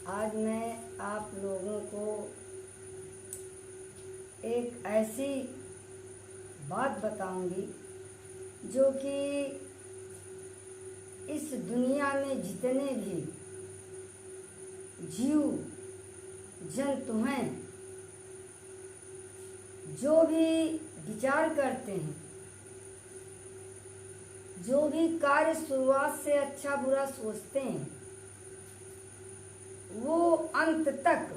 आज मैं आप लोगों को एक ऐसी बात बताऊंगी जो कि इस दुनिया में जितने भी जीव जंतु हैं, जो भी विचार करते हैं, जो भी कार्य शुरुआत से अच्छा बुरा सोचते हैं, वो अंत तक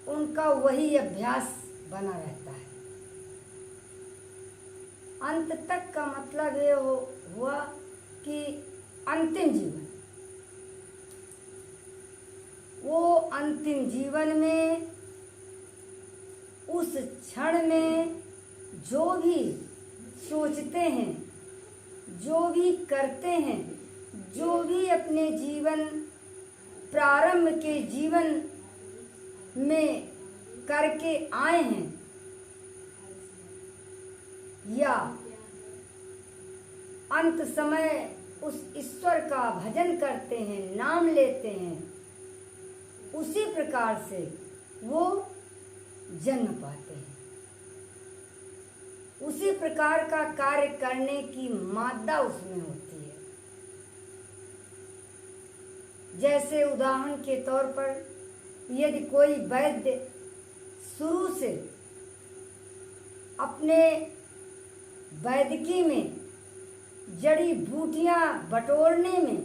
उनका वही अभ्यास बना रहता है। अंत तक का मतलब ये हुआ कि अंतिम जीवन, वो अंतिम जीवन में उस क्षण में जो भी सोचते हैं, जो भी करते हैं, जो भी अपने जीवन प्रारंभ के जीवन में करके आए हैं या अंत समय उस ईश्वर का भजन करते हैं, नाम लेते हैं, उसी प्रकार से वो जन्म पाते हैं। उसी प्रकार का कार्य करने की मादा उसमें होती है। जैसे उदाहरण के तौर पर यदि कोई वैद्य शुरू से अपने वैदिकी में जड़ी बूटियां बटोरने में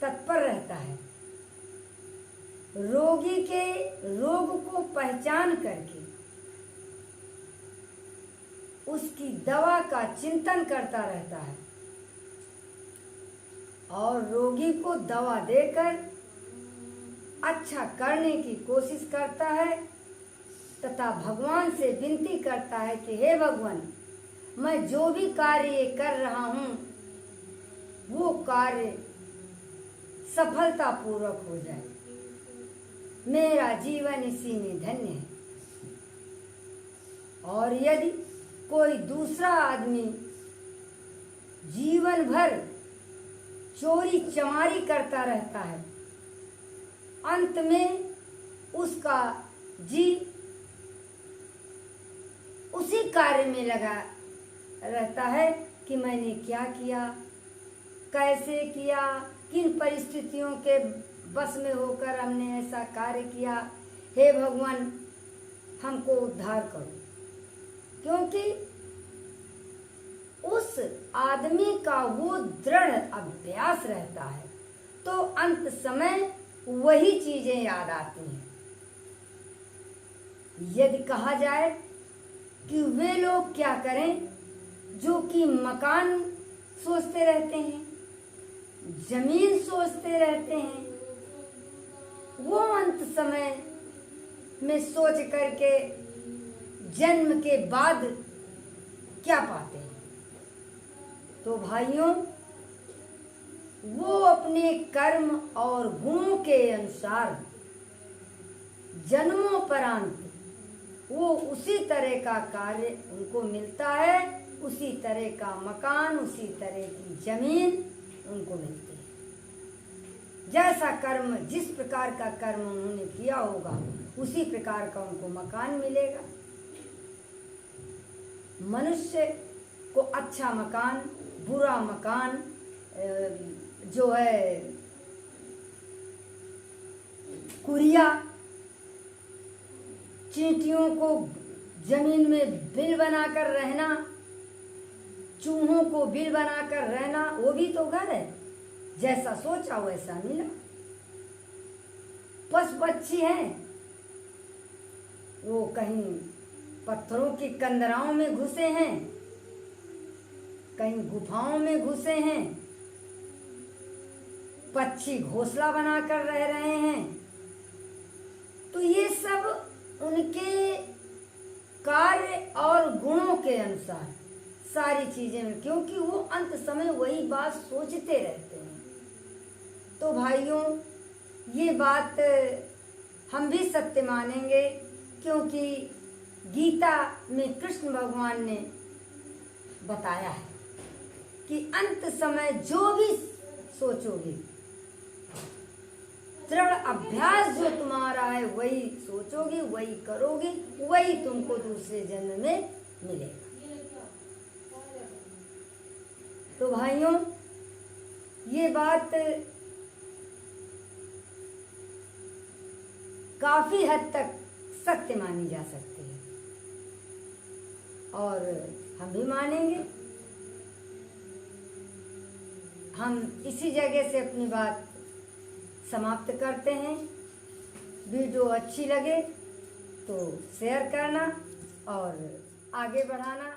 तत्पर रहता है, रोगी के रोग को पहचान करके उसकी दवा का चिंतन करता रहता है और रोगी को दवा देकर अच्छा करने की कोशिश करता है तथा भगवान से विनती करता है कि हे भगवान, मैं जो भी कार्य कर रहा हूँ वो कार्य सफलतापूर्वक हो जाए, मेरा जीवन इसी में धन्य है। और यदि कोई दूसरा आदमी जीवन भर चोरी चमारी करता रहता है, अंत में उसका जी उसी कार्य में लगा रहता है कि मैंने क्या किया, कैसे किया, किन परिस्थितियों के बस में होकर हमने ऐसा कार्य किया, हे भगवान हमको उद्धार करो। क्योंकि उस आदमी का वो दृढ़ अभ्यास रहता है, तो अंत समय वही चीजें याद आती हैं। यदि कहा जाए कि वे लोग क्या करें जो कि मकान सोचते रहते हैं, जमीन सोचते रहते हैं, वो अंत समय में सोच करके जन्म के बाद क्या पाते हैं? तो भाइयों, वो अपने कर्म और गुणों के अनुसार जन्मों परांत वो उसी तरह का कार्य उनको मिलता है, उसी तरह का मकान, उसी तरह की जमीन उनको मिलती है। जैसा कर्म, जिस प्रकार का कर्म उन्होंने किया होगा, उसी प्रकार का उनको मकान मिलेगा। मनुष्य को अच्छा मकान, बुरा मकान, जो है कुरिया, चींटियों को जमीन में बिल बनाकर रहना, चूहों को बिल बनाकर रहना, वो भी तो घर है। जैसा सोचा वैसा मिला। पशु पक्षी हैं, वो कहीं पत्थरों की कंदराओं में घुसे हैं, कहीं गुफाओं में घुसे हैं, पक्षी घोंसला बनाकर रह रहे हैं। तो ये सब उनके कार्य और गुणों के अनुसार सारी चीजें में, क्योंकि वो अंत समय वही बात सोचते रहते हैं। तो भाइयों, ये बात हम भी सत्य मानेंगे, क्योंकि गीता में कृष्ण भगवान ने बताया है कि अंत समय जो भी सोचोगे दृढ़ अभ्यास जो तुम्हारा है वही सोचोगी, वही करोगी, वही तुमको दूसरे जन्म में मिलेगा। तो भाइयों, ये बात काफी हद तक सत्य मानी जा सकती है और हम भी मानेंगे। हम इसी जगह से अपनी बात समाप्त करते हैं। वीडियो अच्छी लगे तो शेयर करना और आगे बढ़ाना।